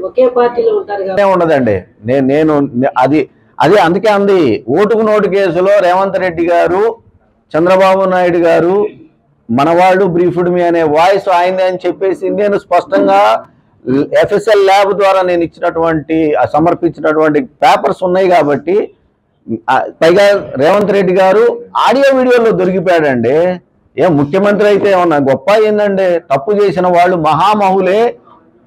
ఒకే పార్టీలో ఉంటారు ఉండదండి. నేను అది అందుకే అంది ఓటుకు నోటు కేసులో రేవంత్ రెడ్డి గారు, చంద్రబాబు నాయుడు గారు మనవాళ్ళు బ్రీఫ్డ్ మీ అనే వాయిస్ ఆయనదే అని చెప్పేసి నేను స్పష్టంగా ఎఫ్ఎస్ఎల్ ల్యాబ్ ద్వారా నేను సమర్పించినటువంటి పేపర్స్ ఉన్నాయి కాబట్టి. పైగా రేవంత్ రెడ్డి గారు ఆడియో వీడియోలో దొరికిపోయాడండి. ముఖ్యమంత్రి అయితే ఏమన్నా గొప్ప ఏందండి? తప్పు చేసిన వాళ్ళు మహామహులే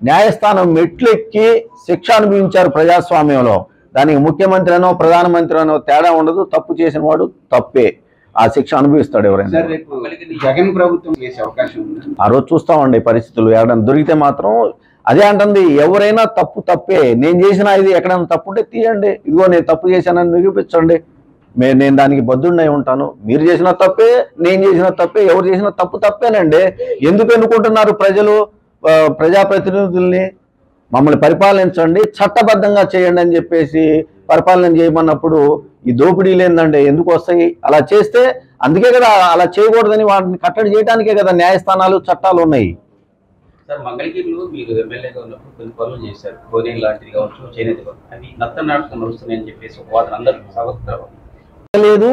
న్యాయస్థానం మెట్లెక్కి శిక్ష అనుభవించారు ప్రజాస్వామ్యంలో. దానికి ముఖ్యమంత్రి అనో ప్రధానమంత్రి అనో తేడా ఉండదు. తప్పు చేసిన వాడు తప్పే, ఆ శిక్ష అనుభవిస్తాడు ఎవరైనా. జగన్ ప్రభుత్వం చేసే అవకాశం ఉంది. ఆ రోజు చూస్తామండి పరిస్థితులు. ఎవరైనా దొరికితే మాత్రం అదే అంటుంది, ఎవరైనా తప్పే. నేను చేసిన ఇది ఎక్కడైనా తప్పు ఉంటే తీయండి, ఇదిగో నేను తప్పు చేశానని నిరూపించండి, నేను దానికి బద్దుడినై ఉంటాను. మీరు చేసిన తప్పే, నేను చేసిన తప్పే, ఎవరు చేసిన తప్పేనండి. ఎందుకు ఎన్నుకుంటున్నారు ప్రజలు ప్రజాప్రతినిధుల్ని? మమ్మల్ని పరిపాలించండి, చట్టబద్ధంగా చేయండి అని చెప్పేసి పరిపాలన చేయమన్నప్పుడు ఈ దోపిడీలు ఏందండి ఎందుకు వస్తాయి? అలా చేస్తే అందుకే కదా, అలా చేయకూడదని వాటిని కట్టడి చేయడానికే కదా న్యాయస్థానాలు చట్టాలు ఉన్నాయి. సార్, మంగళగిరిలో మీరు ఎమ్మెల్యేగా ఉన్నప్పుడు కొన్ని పనులు చేశారు, కోనేరు లాంటిది కావచ్చు, చేనేత అవి నత్తనాటకం నడుస్తున్నాయని చెప్పేసి వాటిని అందరూ లేదు.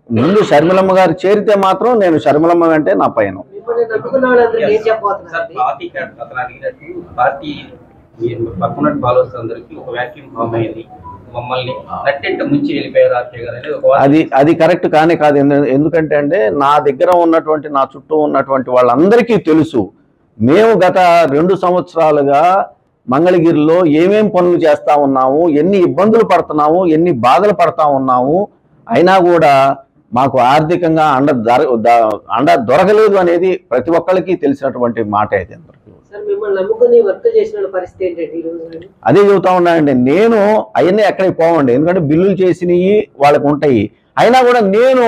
ముందు షర్మిలమ్మ గారు చేరితే మాత్రం నేను షర్మిలమ్మ అంటే నా పైన పార్టీ పక్కన బాలోస్తు ఒక వ్యాక్యూమ్ ఫామ్ అయింది, మమ్మల్ని నట్టెంట ముంచి వెళ్ళిపోయారు. అది కరెక్ట్ కాదు. ఎందుకంటే అంటే నా దగ్గర ఉన్నటువంటి, నా చుట్టూ ఉన్నటువంటి వాళ్ళందరికీ తెలుసు, మేము గత 2 సంవత్సరాలుగా మంగళగిరిలో ఏమేం పనులు చేస్తా ఉన్నాము, ఎన్ని ఇబ్బందులు పడుతున్నాము, ఎన్ని బాధలు పడతా ఉన్నాము, అయినా కూడా మాకు ఆర్థికంగా అండ దొరకలేదు అనేది ప్రతి ఒక్కరికి తెలిసినటువంటి మాట అయితే. అదే చెబుతా ఉన్నానండి. నేను అవన్నీ ఎక్కడికి పోవండి, ఎందుకంటే బిల్లులు చేసినవి వాళ్ళకి ఉంటాయి. అయినా కూడా నేను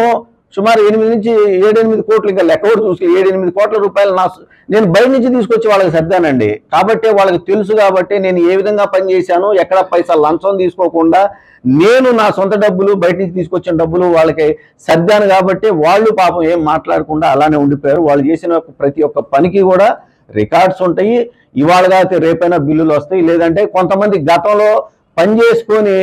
సుమారు 8 నుంచి 7-8 కోట్లు, ఇంకా లెక్క కూడా చూసి 7-8 కోట్ల రూపాయలు నేను బయట నుంచి తీసుకొచ్చి వాళ్ళకి సర్దానండి. కాబట్టి వాళ్ళకి తెలుసు, కాబట్టి నేను ఏ విధంగా పనిచేశాను, ఎక్కడ పైసలు లంచం తీసుకోకుండా నేను నా సొంత డబ్బులు బయట నుంచి తీసుకొచ్చిన డబ్బులు వాళ్ళకి సర్దాను. కాబట్టి వాళ్ళు పాపం ఏం మాట్లాడకుండా అలానే ఉండిపోయారు. వాళ్ళు చేసిన ప్రతి ఒక్క పనికి కూడా రికార్డ్స్ ఉంటాయి. ఇవాళ కాకపోతే రేపైనా బిల్లులు వస్తాయి. లేదంటే కొంతమంది గతంలో పని చేసుకొని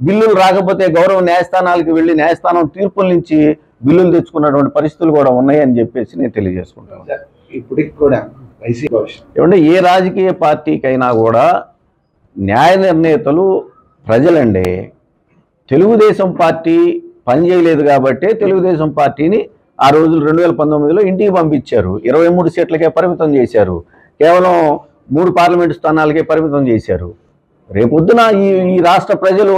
బిల్లులు రాకపోతే గౌరవ న్యాయస్థానాలకు వెళ్ళి న్యాయస్థానం తీర్పుల నుంచి బిల్లులు తెచ్చుకున్నటువంటి పరిస్థితులు కూడా ఉన్నాయని చెప్పేసి నేను తెలియజేసుకుంటాను. ఇప్పటికి కూడా ఏమంటే ఏ రాజకీయ పార్టీకైనా కూడా న్యాయ నిర్ణేతలు ప్రజలండి. తెలుగుదేశం పార్టీ పనిచేయలేదు కాబట్టి తెలుగుదేశం పార్టీని ఆ రోజులు 2019లో ఇంటికి పంపించారు. 23 సీట్లకే పరిమితం చేశారు. కేవలం 3 పార్లమెంటు స్థానాలకే పరిమితం చేశారు. రేపొద్దున ఈ రాష్ట్ర ప్రజలు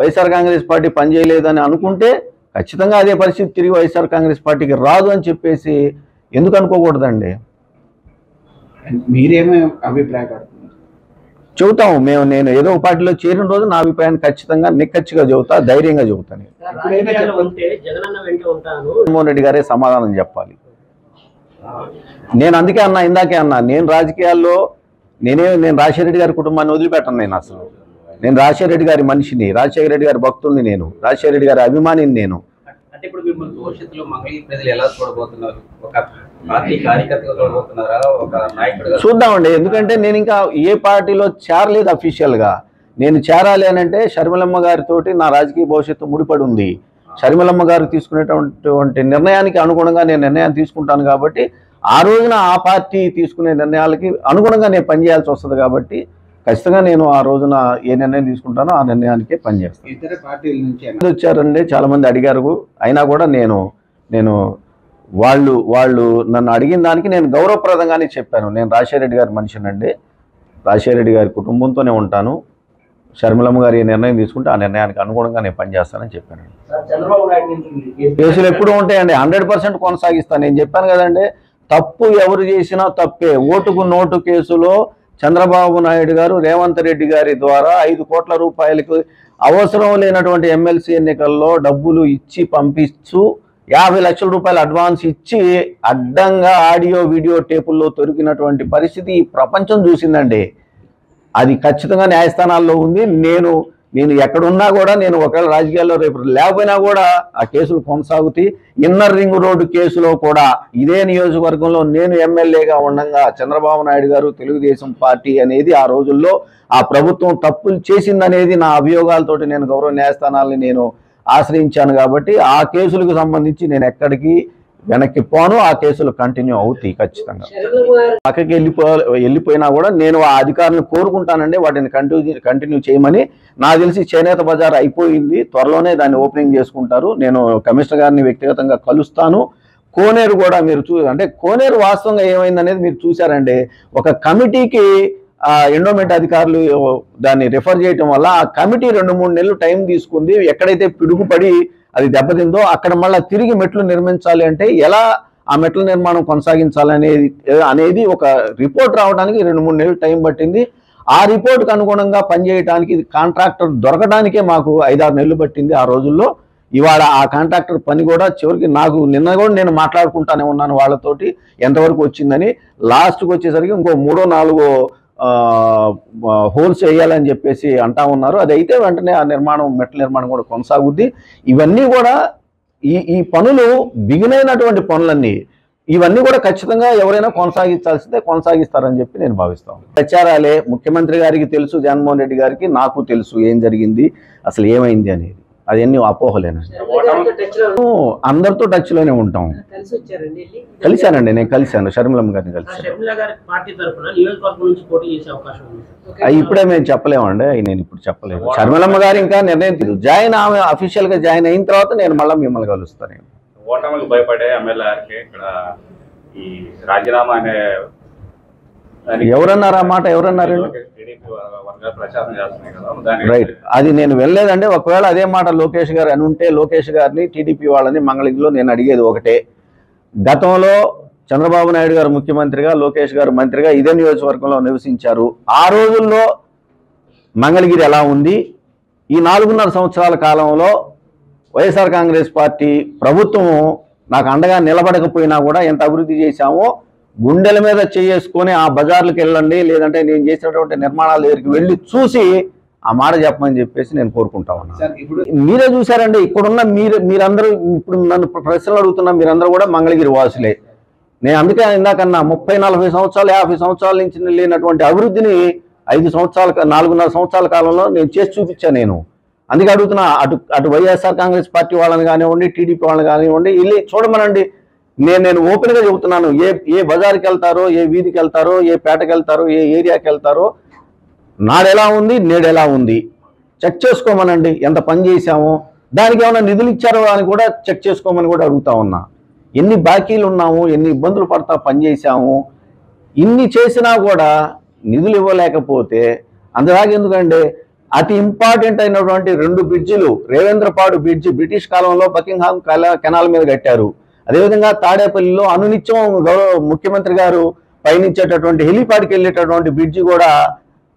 వైఎస్ఆర్ కాంగ్రెస్ పార్టీ పనిచేయలేదని అనుకుంటే ఖచ్చితంగా అదే పరిస్థితి తిరిగి వైఎస్ఆర్ కాంగ్రెస్ పార్టీకి రాదు అని చెప్పేసి ఎందుకు అనుకోకూడదండి? మీరేమో అభిప్రాయపడుతున్నారు? చెబుతాము మేము. నేను ఏదో ఒక పార్టీలో చేరిన రోజు నా అభిప్రాయాన్ని ఖచ్చితంగా నిక్కచ్చిగా చెబుతా, ధైర్యంగా చెబుతాను. జగన్మోహన్ రెడ్డి గారే సమాధానం చెప్పాలి. నేను అందుకే అన్నా, ఇందాకే అన్నా, నేను రాజకీయాల్లో నేను రాజశేఖర రెడ్డి గారి కుటుంబాన్ని వదిలిపెట్టను. నేను రాజశేఖర రెడ్డి గారి మనిషిని, రాజశేఖర రెడ్డి గారి భక్తుడిని, నేను రాజశేఖర రెడ్డి గారి అభిమానిని. నేను అంటే ఇప్పుడు మిమ్మల్ని భవిష్యత్తులో మంగళగిరి ప్రజలు ఎలా చూడబోతున్నారు? ఒక పార్టీ కార్యకర్తగా చూడబోతున్నారా, ఒక నాయకుడిగా? చూద్దామండి. ఎందుకంటే నేను ఇంకా ఏ పార్టీలో చేరలేదు అఫీషియల్గా. నేను చేరాలి అని అంటే షర్మిలమ్మ గారితోటి నా రాజకీయ భవిష్యత్తు ముడిపడి ఉంది. షర్మిలమ్మ గారు తీసుకునేటువంటి నిర్ణయానికి అనుగుణంగా నేను నిర్ణయాన్ని తీసుకుంటాను. కాబట్టి ఆ రోజున ఆ పార్టీ తీసుకునే నిర్ణయాలకి అనుగుణంగా నేను పనిచేయాల్సి వస్తుంది. కాబట్టి ఖచ్చితంగా నేను ఆ రోజున ఏ నిర్ణయం తీసుకుంటానో ఆ నిర్ణయానికే పనిచేస్తాను. ఇతర పార్టీల నుంచి వచ్చారండి, చాలామంది అడిగారు. అయినా కూడా నేను వాళ్ళు నన్ను అడిగిన దానికి నేను గౌరవప్రదంగానే చెప్పాను. నేను రాజశేఖర రెడ్డి గారి మనిషినండి, రాజశేఖర రెడ్డి గారి కుటుంబంతోనే ఉంటాను. షర్మిలమ్మ గారు ఏ నిర్ణయం తీసుకుంటే ఆ నిర్ణయానికి అనుగుణంగా నేను పనిచేస్తానని చెప్పాను. కేసులు ఎప్పుడు ఉంటాయండి, 100% కొనసాగిస్తాను. నేను చెప్పాను కదండి, తప్పు ఎవరు చేసినా తప్పే. ఓటుకు నోటు కేసులో చంద్రబాబు నాయుడు గారు రేవంత్ రెడ్డి గారి ద్వారా 5 కోట్ల రూపాయలకు అవసరం లేనటువంటి ఎమ్మెల్సీ ఎన్నికల్లో డబ్బులు ఇచ్చి పంపిస్తూ 50 లక్షల రూపాయలు అడ్వాన్స్ ఇచ్చి అడ్డంగా ఆడియో వీడియో టేపుల్లో దొరికినటువంటి పరిస్థితి ఈ ప్రపంచం చూసిందండి. అది ఖచ్చితంగా న్యాయస్థానాల్లో ఉంది. నేను ఎక్కడున్నా కూడా నేను ఒకవేళ రాజకీయాల్లో రేపు లేకపోయినా కూడా ఆ కేసులు కొనసాగుతాయి. ఇన్నర్ రింగ్ రోడ్డు కేసులో కూడా ఇదే నియోజకవర్గంలో నేను ఎమ్మెల్యేగా ఉండగా చంద్రబాబు నాయుడు గారు తెలుగుదేశం పార్టీ అనేది ఆ రోజుల్లో ఆ ప్రభుత్వం తప్పులు చేసిందనేది నా అభియోగాలతోటి నేను గౌరవ న్యాయస్థానాలని నేను ఆశ్రయించాను. కాబట్టి ఆ కేసులకు సంబంధించి నేను ఎక్కడికి వెనక్కి పోను. ఆ కేసులు కంటిన్యూ అవుతాయి ఖచ్చితంగా. పక్కకి వెళ్ళిపోయినా కూడా నేను ఆ అధికారులను కోరుకుంటానండి వాటిని కంటిన్యూ చేయమని. నాకు తెలిసి చేనేత బజార్ అయిపోయింది, త్వరలోనే దాన్ని ఓపెనింగ్ చేసుకుంటారు. నేను కమిషనర్ గారిని వ్యక్తిగతంగా కలుస్తాను. కోనేరు కూడా మీరు అంటే కోనేరు వాస్తవంగా ఏమైందనేది మీరు చూసారండి. ఒక కమిటీకి ఎండోమెంట్ అధికారులు దాన్ని రిఫర్ చేయటం వల్ల ఆ కమిటీ 2-3 నెలలు టైం తీసుకుంది. ఎక్కడైతే పిడుగుపడి అది దెబ్బతిందో అక్కడ మళ్ళీ తిరిగి మెట్లు నిర్మించాలి అంటే ఎలా ఆ మెట్ల నిర్మాణం కొనసాగించాలనేది ఒక రిపోర్ట్ రావడానికి 2-3 నెలలు టైం పట్టింది. ఆ రిపోర్ట్కి అనుగుణంగా పనిచేయడానికి కాంట్రాక్టర్ దొరకడానికే మాకు 5-6 నెలలు పట్టింది ఆ రోజుల్లో. ఇవాళ ఆ కాంట్రాక్టర్ పని కూడా చివరికి నాకు నిన్న కూడా నేను మాట్లాడుకుంటానే ఉన్నాను వాళ్ళతోటి ఎంతవరకు వచ్చిందని. లాస్ట్కి వచ్చేసరికి ఇంకో 3-4 హోల్స్ వేయాలని చెప్పేసి అంటా ఉన్నారు. అది అయితే వెంటనే ఆ మెట్ల నిర్మాణం కూడా కొనసాగుద్ది. ఇవన్నీ కూడా ఈ పనులు బిగినైనటువంటి పనులన్నీ ఇవన్నీ కూడా ఖచ్చితంగా ఎవరైనా కొనసాగిస్తారని చెప్పి నేను భావిస్తాను. ప్రచారాలే ముఖ్యమంత్రి గారికి తెలుసు, జగన్మోహన్ రెడ్డి గారికి నాకు తెలుసు ఏం జరిగింది, అసలు ఏమైంది అనేది. అదన్నీ అపోహలేనండి. అందరితో టచ్ లోనే ఉంటాం. కలిశానండి, నేను కలిశాను షర్మిలమ్మ గారిని కలిశాను. ఇప్పుడే మేము చెప్పలేమండి, నేను ఇప్పుడు చెప్పలేము. షర్మిలమ్మ గారు ఇంకా నిర్ణయం జాయిన్ ఆమె అఫీషియల్ గా జాయిన్ అయిన తర్వాత నేను మళ్ళీ మిమ్మల్ని కలుస్తాను. ఓటమికి భయపడే ఎమ్మెల్యేకి ఇక్కడ ఈ రాజీనామా అనే ఎవరన్నారు ఆ మాట? ఎవరన్నారు? రైట్, అది నేను వెళ్ళలేదండి. ఒకవేళ అదే మాట లోకేష్ గారు అని ఉంటే లోకేష్ గారిని టీడీపీ వాళ్ళని మంగళగిరిలో నేను అడిగేది ఒకటే. గతంలో చంద్రబాబు నాయుడు గారు ముఖ్యమంత్రిగా, లోకేష్ గారు మంత్రిగా ఇదే నియోజకవర్గంలో నివసించారు. ఆ రోజుల్లో మంగళగిరి ఎలా ఉంది? ఈ 4.5 సంవత్సరాల కాలంలో వైఎస్ఆర్ కాంగ్రెస్ పార్టీ ప్రభుత్వం నాకు అండగా నిలబడకపోయినా కూడా ఎంత అభివృద్ధి చేశామో గుండెల మీద చేసుకొని ఆ బజార్లకు వెళ్ళండి, లేదంటే నేను చేసినటువంటి నిర్మాణాల దగ్గరికి వెళ్ళి చూసి ఆ మాట చెప్పమని చెప్పేసి నేను కోరుకుంటా ఉన్నాను. మీరే చూసారండి, ఇక్కడున్న మీరందరూ ఇప్పుడు నన్ను ప్రశ్నలు అడుగుతున్నా మీరందరూ కూడా మంగళగిరి వాసులే. నేను అందుకే ఇందాకన్నా 30-40 సంవత్సరాలు 50 సంవత్సరాల నుంచి లేనటువంటి అభివృద్ధిని 4.5 సంవత్సరాల కాలంలో నేను చేసి చూపించాను. నేను అందుకే అడుగుతున్నా, అటు వైఎస్ఆర్ కాంగ్రెస్ పార్టీ వాళ్ళని కానివ్వండి, టీడీపీ వాళ్ళని కానివ్వండి, వెళ్ళి చూడమనండి. నేను ఓపెన్గా చెబుతున్నాను, ఏ బజార్కి వెళ్తారో, ఏ వీధికి వెళ్తారో, ఏ పేటకి వెళ్తారో, ఏ ఏరియాకి వెళ్తారో, నాడెలా ఉంది నేడెలా ఉంది చెక్ చేసుకోమనండి. ఎంత పని చేశామో, దానికి ఏమైనా నిధులు ఇచ్చారో అని కూడా చెక్ చేసుకోమని కూడా అడుగుతా ఉన్నా. ఎన్ని బాకీలు ఉన్నాము, ఎన్ని ఇబ్బందులు పడతా పనిచేసాము, ఇన్ని చేసినా కూడా నిధులు ఇవ్వలేకపోతే అందులాగా ఎందుకంటే అతి ఇంపార్టెంట్ అయినటువంటి 2 బ్రిడ్జిలు, రేవేంద్రపాడు బ్రిడ్జి బ్రిటిష్ కాలంలో బకింగ్హామ్ కెనాల్ మీద కట్టారు. అదేవిధంగా తాడేపల్లిలో అనునిత్యం గౌరవ ముఖ్యమంత్రి గారు పయనించేటటువంటి హెలిపాడ్కి వెళ్ళేటటువంటి బ్రిడ్జి కూడా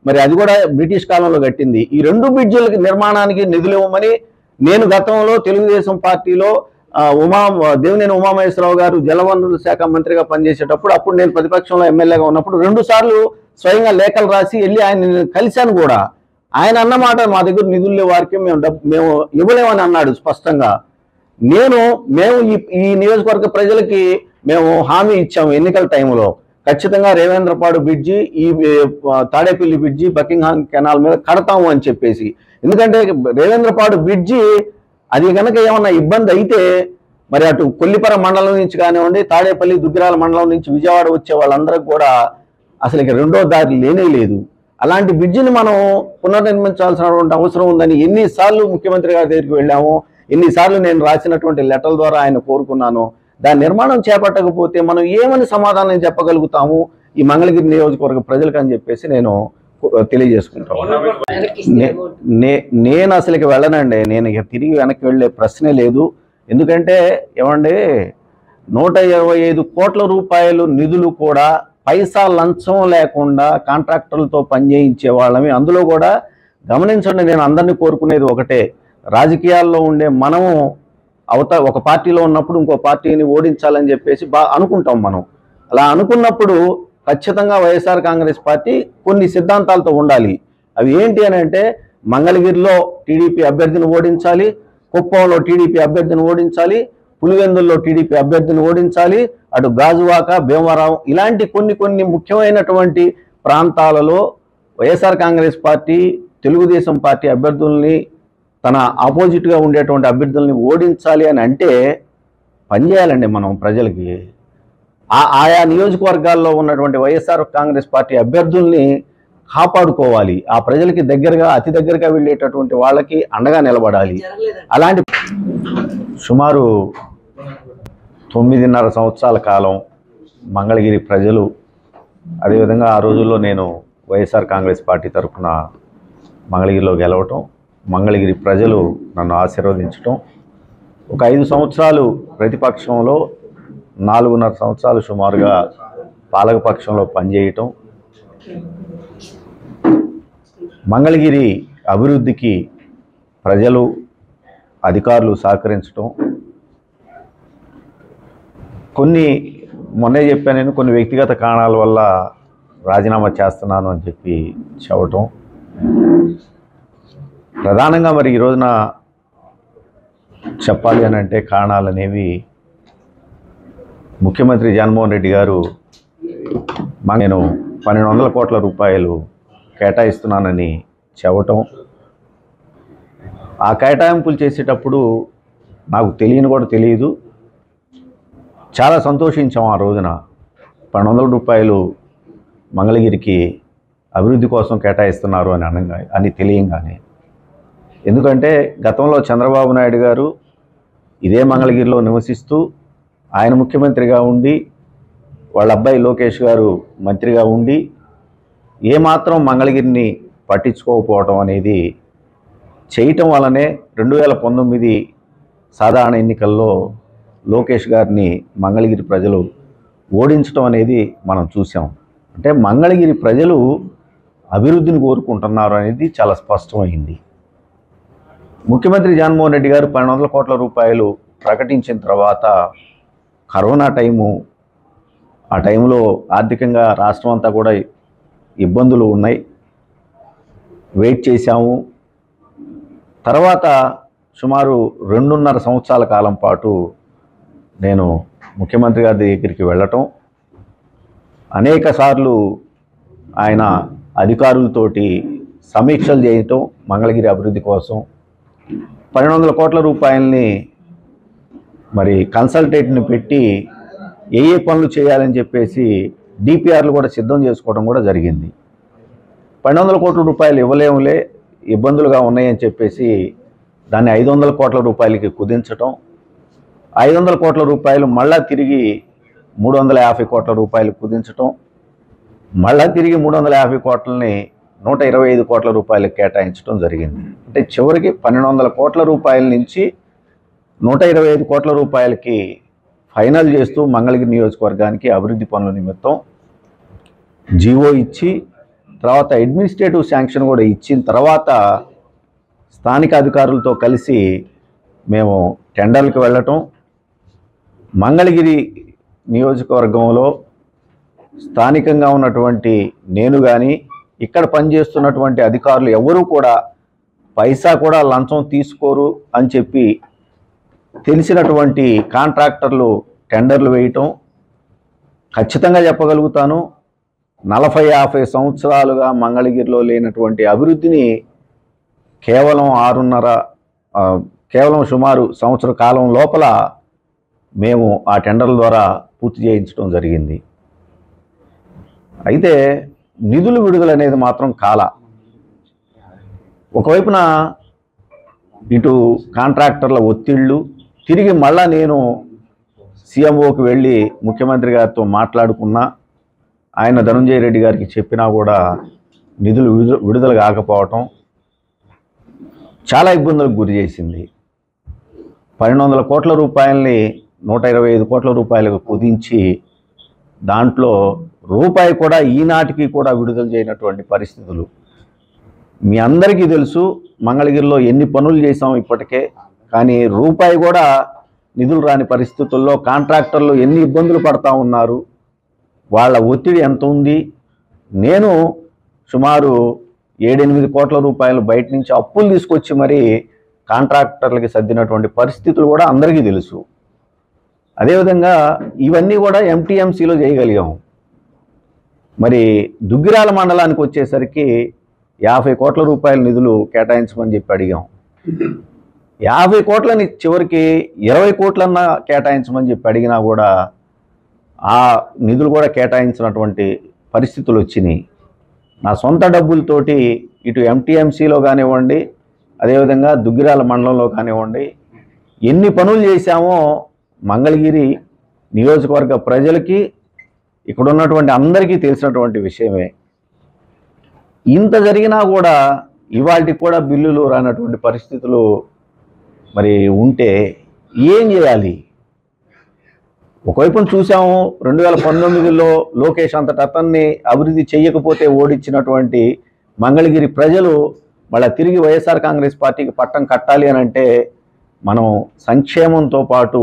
మరి అది కూడా బ్రిటిష్ కాలంలో కట్టింది. ఈ 2 బ్రిడ్జిలకి నిర్మాణానికి నిధులు ఇవ్వమని నేను గతంలో తెలుగుదేశం పార్టీలో దేవినేని ఉమామహేశ్వరరావు గారు జలవనరుల శాఖ మంత్రిగా పనిచేసేటప్పుడు, అప్పుడు నేను ప్రతిపక్షంలో ఎమ్మెల్యేగా ఉన్నప్పుడు 2 సార్లు స్వయంగా లేఖలు రాసి వెళ్ళి ఆయన కలిశాను కూడా. ఆయన అన్నమాట మా దగ్గర నిధులు వారికి మేము ఇవ్వలేమని అన్నాడు స్పష్టంగా. మేము ఈ నియోజకవర్గ ప్రజలకి మేము హామీ ఇచ్చాము ఎన్నికల టైంలో, ఖచ్చితంగా రేవేంద్రపాడు బ్రిడ్జి, ఈ తాడేపల్లి బ్రిడ్జి బకింగ్హామ్ కెనాల్ మీద కడతాము అని చెప్పేసి. ఎందుకంటే రేవేంద్రపాడు బ్రిడ్జి అది కనుక ఏమన్నా ఇబ్బంది అయితే మరి అటు కొల్లిపర మండలం నుంచి కానివ్వండి, తాడేపల్లి దుగ్గిరాల మండలం నుంచి విజయవాడ వచ్చే వాళ్ళందరికీ కూడా అసలు ఇక రెండో దారి లేనే లేదు. అలాంటి బ్రిడ్జిని మనం పునర్నిర్మించాల్సినటువంటి అవసరం ఉందని ఎన్నిసార్లు ముఖ్యమంత్రి గారి దగ్గరికి వెళ్ళాము, ఎన్నిసార్లు నేను రాసినటువంటి లెటర్ల ద్వారా ఆయన కోరుకున్నాను. దాని నిర్మాణం చేపట్టకపోతే మనం ఏమని సమాధానం చెప్పగలుగుతాము ఈ మంగళగిరి నియోజకవర్గ ప్రజలకు అని చెప్పేసి నేను తెలియజేసుకుంటాను. నేను అసలుకి వెళ్ళనండి, నేను ఇక తిరిగి వెనక్కి వెళ్ళే ప్రశ్నే లేదు. ఎందుకంటే ఏమండి 125 కోట్ల రూపాయలు నిధులు కూడా పైసా లంచం లేకుండా కాంట్రాక్టర్లతో పనిచేయించే వాళ్ళమి. అందులో కూడా గమనించండి, నేను అందరినీ కోరుకునేది ఒకటే, రాజకీయాల్లో ఉండే మనము ఒక పార్టీలో ఉన్నప్పుడు ఇంకో పార్టీని ఓడించాలని చెప్పేసి అనుకుంటాం. మనం అలా అనుకున్నప్పుడు ఖచ్చితంగా వైఎస్ఆర్ కాంగ్రెస్ పార్టీ కొన్ని సిద్ధాంతాలతో ఉండాలి. అవి ఏంటి అని అంటే మంగళగిరిలో టీడీపీ అభ్యర్థిని ఓడించాలి, కుప్పంలో టీడీపీ అభ్యర్థిని ఓడించాలి, పులివెందుల్లో టీడీపీ అభ్యర్థిని ఓడించాలి, అటు గాజువాక, భీమవరం ఇలాంటి కొన్ని ముఖ్యమైనటువంటి ప్రాంతాలలో వైఎస్ఆర్ కాంగ్రెస్ పార్టీ, తెలుగుదేశం పార్టీ అభ్యర్థుల్ని, తన ఆపోజిట్గా ఉండేటువంటి అభ్యర్థుల్ని ఓడించాలి అని అంటే పనిచేయాలండి మనం ప్రజలకి. ఆయా నియోజకవర్గాల్లో ఉన్నటువంటి వైఎస్ఆర్ కాంగ్రెస్ పార్టీ అభ్యర్థుల్ని కాపాడుకోవాలి. ఆ ప్రజలకి దగ్గరగా, అతి దగ్గరగా వెళ్ళేటటువంటి వాళ్ళకి అండగా నిలబడాలి. అలాంటి సుమారు 9.5 సంవత్సరాల కాలం మంగళగిరి ప్రజలు, అదేవిధంగా ఆ రోజుల్లో నేను వైఎస్ఆర్ కాంగ్రెస్ పార్టీ తరఫున మంగళగిరిలో గెలవటం, మంగళగిరి ప్రజలు నన్ను ఆశీర్వదించటం, ఒక 5 సంవత్సరాలు ప్రతిపక్షంలో, 4.5 సంవత్సరాలు సుమారుగా పాలకపక్షంలో పనిచేయటం, మంగళగిరి అభివృద్ధికి ప్రజలు, అధికారులు సహకరించటం, మొన్నే చెప్పాను నేను, కొన్ని వ్యక్తిగత కారణాల వల్ల రాజీనామా చేస్తున్నాను అని చెప్పి చెప్పటం, ప్రధానంగా మరి ఈ రోజున చెప్పాలి అని అంటే కారణాలు అనేవి ముఖ్యమంత్రి జగన్మోహన్ రెడ్డి గారు నేను 1200 కోట్ల రూపాయలు కేటాయిస్తున్నానని చెప్పటం, ఆ కేటాయింపులు చేసేటప్పుడు నాకు తెలియదు, చాలా సంతోషించాం. ఆ రోజున 1200 రూపాయలు మంగళగిరికి అభివృద్ధి కోసం కేటాయిస్తున్నారు అని తెలియంగానే. ఎందుకంటే గతంలో చంద్రబాబు నాయుడు గారు ఇదే మంగళగిరిలో నివసిస్తూ, ఆయన ముఖ్యమంత్రిగా ఉండి, వాళ్ళ అబ్బాయి లోకేష్ గారు మంత్రిగా ఉండి ఏమాత్రం మంగళగిరిని పట్టించుకోకపోవటం అనేది చేయటం వల్లనే 2019 సాధారణ ఎన్నికల్లో లోకేష్ గారిని మంగళగిరి ప్రజలు ఓడించడం అనేది మనం చూసాం. అంటే మంగళగిరి ప్రజలు అభివృద్ధిని కోరుకుంటున్నారు అనేది చాలా స్పష్టమైంది. ముఖ్యమంత్రి జగన్మోహన్ రెడ్డి గారు 1200 కోట్ల రూపాయలు ప్రకటించిన తర్వాత కరోనా టైము, ఆ టైంలో ఆర్థికంగా రాష్ట్రం అంతా కూడా ఇబ్బందులు ఉన్నాయి, వెయిట్ చేశాము. తర్వాత సుమారు 2.5 సంవత్సరాల కాలం పాటు నేను ముఖ్యమంత్రి గారి దగ్గరికి వెళ్ళటం, అనేక సార్లు ఆయన అధికారులతోటి సమీక్షలు చేయటం, మంగళగిరి అభివృద్ధి కోసం 1200 కోట్ల రూపాయలని మరి కన్సల్టేట్ని పెట్టి ఏ పనులు చేయాలని చెప్పేసి డిపిఆర్లు కూడా సిద్ధం చేసుకోవడం కూడా జరిగింది. 1200 కోట్ల రూపాయలు ఇవ్వలేములే, ఇబ్బందులుగా ఉన్నాయని చెప్పేసి దాన్ని 500 కోట్ల రూపాయలకి కుదించటం, 500 కోట్ల రూపాయలు మళ్ళా తిరిగి 350 కోట్ల రూపాయలు కుదించటం, మళ్ళా తిరిగి 350 కోట్లని 125 కోట్ల రూపాయలకు కేటాయించడం జరిగింది. అంటే చివరికి 1200 కోట్ల రూపాయల నుంచి 125 కోట్ల రూపాయలకి ఫైనల్ చేస్తూ మంగళగిరి నియోజకవర్గానికి అభివృద్ధి పనుల నిమిత్తం జీవో ఇచ్చి, తర్వాత అడ్మినిస్ట్రేటివ్ శాంక్షన్ కూడా ఇచ్చిన తర్వాత స్థానిక అధికారులతో కలిసి మేము టెండర్లకు వెళ్ళటం, మంగళగిరి నియోజకవర్గంలో స్థానికంగా ఉన్నటువంటి నేను కానీ, ఇక్కడ పనిచేస్తున్నటువంటి అధికారులు ఎవరూ కూడా పైసా కూడా లంచం తీసుకోరు అని చెప్పి తెలిసినటువంటి కాంట్రాక్టర్లు టెండర్లు వేయటం. ఖచ్చితంగా చెప్పగలుగుతాను, 40-50 సంవత్సరాలుగా మంగళగిరిలో లేనటువంటి అభివృద్ధిని కేవలం సుమారు సంవత్సర కాలం లోపల మేము ఆ టెండర్ల ద్వారా పూర్తి చేయించడం జరిగింది. అయితే నిధులు విడుదల అనేది మాత్రం ఒకవైపున ఇటు కాంట్రాక్టర్ల ఒత్తిళ్ళు, తిరిగి మళ్ళా నేను సీఎంఓకి వెళ్ళి ముఖ్యమంత్రి గారితో మాట్లాడుకున్నా, ఆయన ధనంజయ రెడ్డి గారికి చెప్పినా కూడా నిధులు విడుదల కాకపోవటం చాలా ఇబ్బందులకు గురి చేసింది. 1200 కోట్ల రూపాయలని 125 కోట్ల రూపాయలకు కుదించి దాంట్లో రూపాయి కూడా ఈనాటికి కూడా విడుదల చేయనటువంటి పరిస్థితులు. మీ అందరికీ తెలుసు మంగళగిరిలో ఎన్ని పనులు చేసాం ఇప్పటికే, కానీ రూపాయి కూడా నిధులు రాని పరిస్థితుల్లో కాంట్రాక్టర్లు ఎన్ని ఇబ్బందులు పడతా ఉన్నారు, వాళ్ళ ఒత్తిడి ఎంత ఉంది. నేను సుమారు 7-8 కోట్ల రూపాయలు బయట నుంచి అప్పులు తీసుకొచ్చి మరి కాంట్రాక్టర్లకి సర్దినటువంటి పరిస్థితులు కూడా అందరికీ తెలుసు. అదేవిధంగా ఇవన్నీ కూడా ఎంటీఎంసీలో చేయగలిగాం. మరి దుగ్గిరాల మండలానికి వచ్చేసరికి 50 కోట్ల రూపాయల నిధులు కేటాయించమని చెప్పి అడిగాం. 50 కోట్లని చివరికి 20 కోట్లన్నా కేటాయించమని చెప్పి అడిగినా కూడా ఆ నిధులు కూడా కేటాయించినటువంటి పరిస్థితులు వచ్చినాయి. నా సొంత డబ్బులతోటి ఇటు ఎంటీఎంసీలో కానివ్వండి, అదేవిధంగా దుగ్గిరాల మండలంలో కానివ్వండి, ఎన్ని పనులు చేశామో మంగళగిరి నియోజకవర్గ ప్రజలకి ఇక్కడ ఉన్నటువంటి అందరికీ తెలిసినటువంటి విషయమే. ఇంత జరిగినా కూడా ఇవాళకి కూడా బిల్లులు రానటువంటి పరిస్థితులు మరి ఉంటే ఏం చేయాలి? ఒకవైపున చూసాము 2019లో లోకేష్ అంతటి అతన్ని అభివృద్ధి చేయకపోతే ఓడించినటువంటి మంగళగిరి ప్రజలు మళ్ళీ తిరిగి వైఎస్ఆర్ కాంగ్రెస్ పార్టీకి పట్టం కట్టాలి అని అంటే మనం సంక్షేమంతో పాటు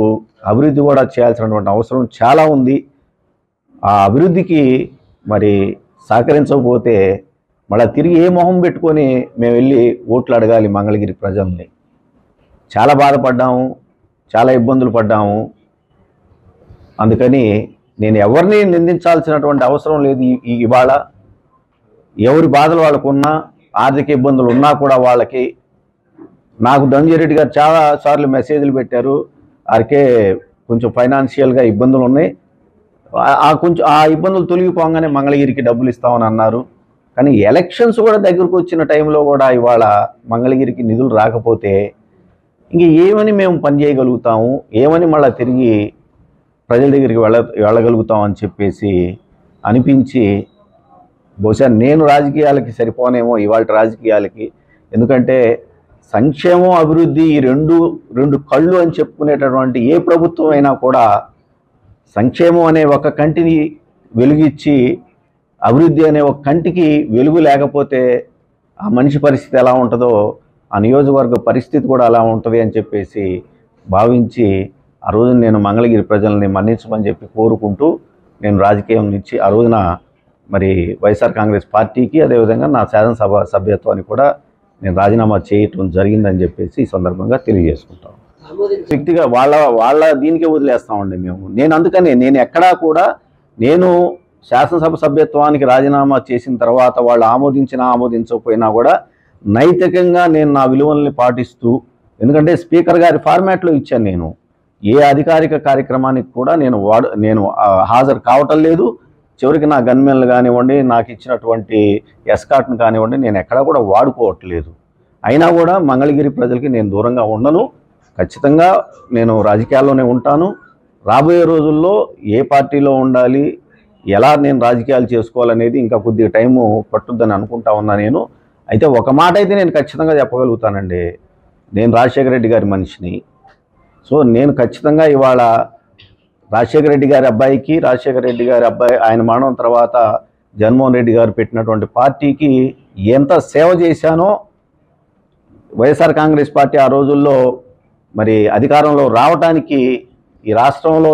అభివృద్ధి కూడా చేయాల్సినటువంటి అవసరం చాలా ఉంది. ఆ అభివృద్ధికి మరి సహకరించకపోతే మళ్ళీ తిరిగి ఏ మొహం పెట్టుకొని మేము వెళ్ళి ఓట్లు అడగాలి మంగళగిరి ప్రజల్ని? చాలా బాధపడ్డాము, చాలా ఇబ్బందులు పడ్డాము. అందుకని నేను ఎవరిని నిందించాల్సినటువంటి అవసరం లేదు. ఇవాళ ఎవరి బాధలు వాళ్ళకున్నా, ఆర్థిక ఇబ్బందులు ఉన్నా కూడా వాళ్ళకి నాకు ధనంజయ రెడ్డి గారు చాలా సార్లు మెసేజ్లు పెట్టారు. వారికే కొంచెం ఫైనాన్షియల్గా ఇబ్బందులు ఉన్నాయి, ఆ ఇబ్బందులు తొలగిపోగానే మంగళగిరికి డబ్బులు ఇస్తామని అన్నారు. కానీ ఎలక్షన్స్ కూడా దగ్గరకు వచ్చిన టైంలో కూడా ఇవాళ మంగళగిరికి నిధులు రాకపోతే ఇంక ఏమని మేము పని చేయగలుగుతాము, ఏమని మళ్ళీ తిరిగి ప్రజల దగ్గరికి వెళ్ళగలుగుతాం అని చెప్పేసి అనిపించి బహుశా నేను రాజకీయాలకి సరిపోనేమో ఇవాళ రాజకీయాలకి. ఎందుకంటే సంక్షేమం, అభివృద్ధి ఈ రెండు కళ్ళు అని చెప్పుకునేటటువంటి ఏ ప్రభుత్వం అయినా కూడా సంక్షేమం అనే ఒక కంటిని వెలుగిచ్చి అభివృద్ధి అనే ఒక కంటికి వెలుగు లేకపోతే ఆ మనిషి పరిస్థితి ఎలా ఉంటుందో ఆ నియోజకవర్గ పరిస్థితి కూడా అలా ఉంటుంది అని చెప్పేసి భావించి ఆ రోజున నేను మంగళగిరి ప్రజల్ని మన్నించమని చెప్పి కోరుకుంటూ నేను రాజకీయం నుంచి ఆ రోజున మరి వైఎస్ఆర్ కాంగ్రెస్ పార్టీకి అదేవిధంగా నా శాసనసభ సభ్యత్వాన్ని కూడా నేను రాజీనామా చేయటం జరిగిందని చెప్పేసి ఈ సందర్భంగా తెలియజేసుకుంటాం. వ్యక్తిగా వాళ్ళ దీనికే వదిలేస్తామండి మేము. అందుకనే నేను ఎక్కడా కూడా నేను శాసనసభ సభ్యత్వానికి రాజీనామా చేసిన తర్వాత వాళ్ళు ఆమోదించకపోయినా కూడా నైతికంగా నేను నా విలువల్ని పాటిస్తూ, ఎందుకంటే స్పీకర్ గారి ఫార్మాట్లో ఇచ్చాను. నేను ఏ అధికారిక కార్యక్రమానికి కూడా నేను హాజరు కావటం లేదు. చివరికి నా గన్మెన్లు కానివ్వండి, నాకు ఇచ్చినటువంటి ఎస్కాట్ను కానివ్వండి, నేను ఎక్కడా కూడా వాడుకోవట్లేదు. అయినా కూడా మంగళగిరి ప్రజలకి నేను దూరంగా ఉండను. ఖచ్చితంగా నేను రాజకీయాల్లోనే ఉంటాను. రాబోయే రోజుల్లో ఏ పార్టీలో ఉండాలి, ఎలా నేను రాజకీయాలు చేసుకోవాలనేది ఇంకా కొద్దిగా టైము పట్టుద్దని అనుకుంటా ఉన్నా నేను. అయితే ఒక మాట అయితే నేను ఖచ్చితంగా చెప్పగలుగుతానండి, నేను రాజశేఖర రెడ్డి గారి మనిషిని. సో నేను ఖచ్చితంగా ఇవాళ రాజశేఖర రెడ్డి గారి అబ్బాయికి, రాజశేఖర రెడ్డి గారి అబ్బాయి ఆయన మరణం తర్వాత జగన్మోహన్ రెడ్డి గారు పెట్టినటువంటి పార్టీకి ఎంత సేవ చేశానో, వైఎస్ఆర్ కాంగ్రెస్ పార్టీ ఆ రోజుల్లో మరి అధికారంలో రావటానికి ఈ రాష్ట్రంలో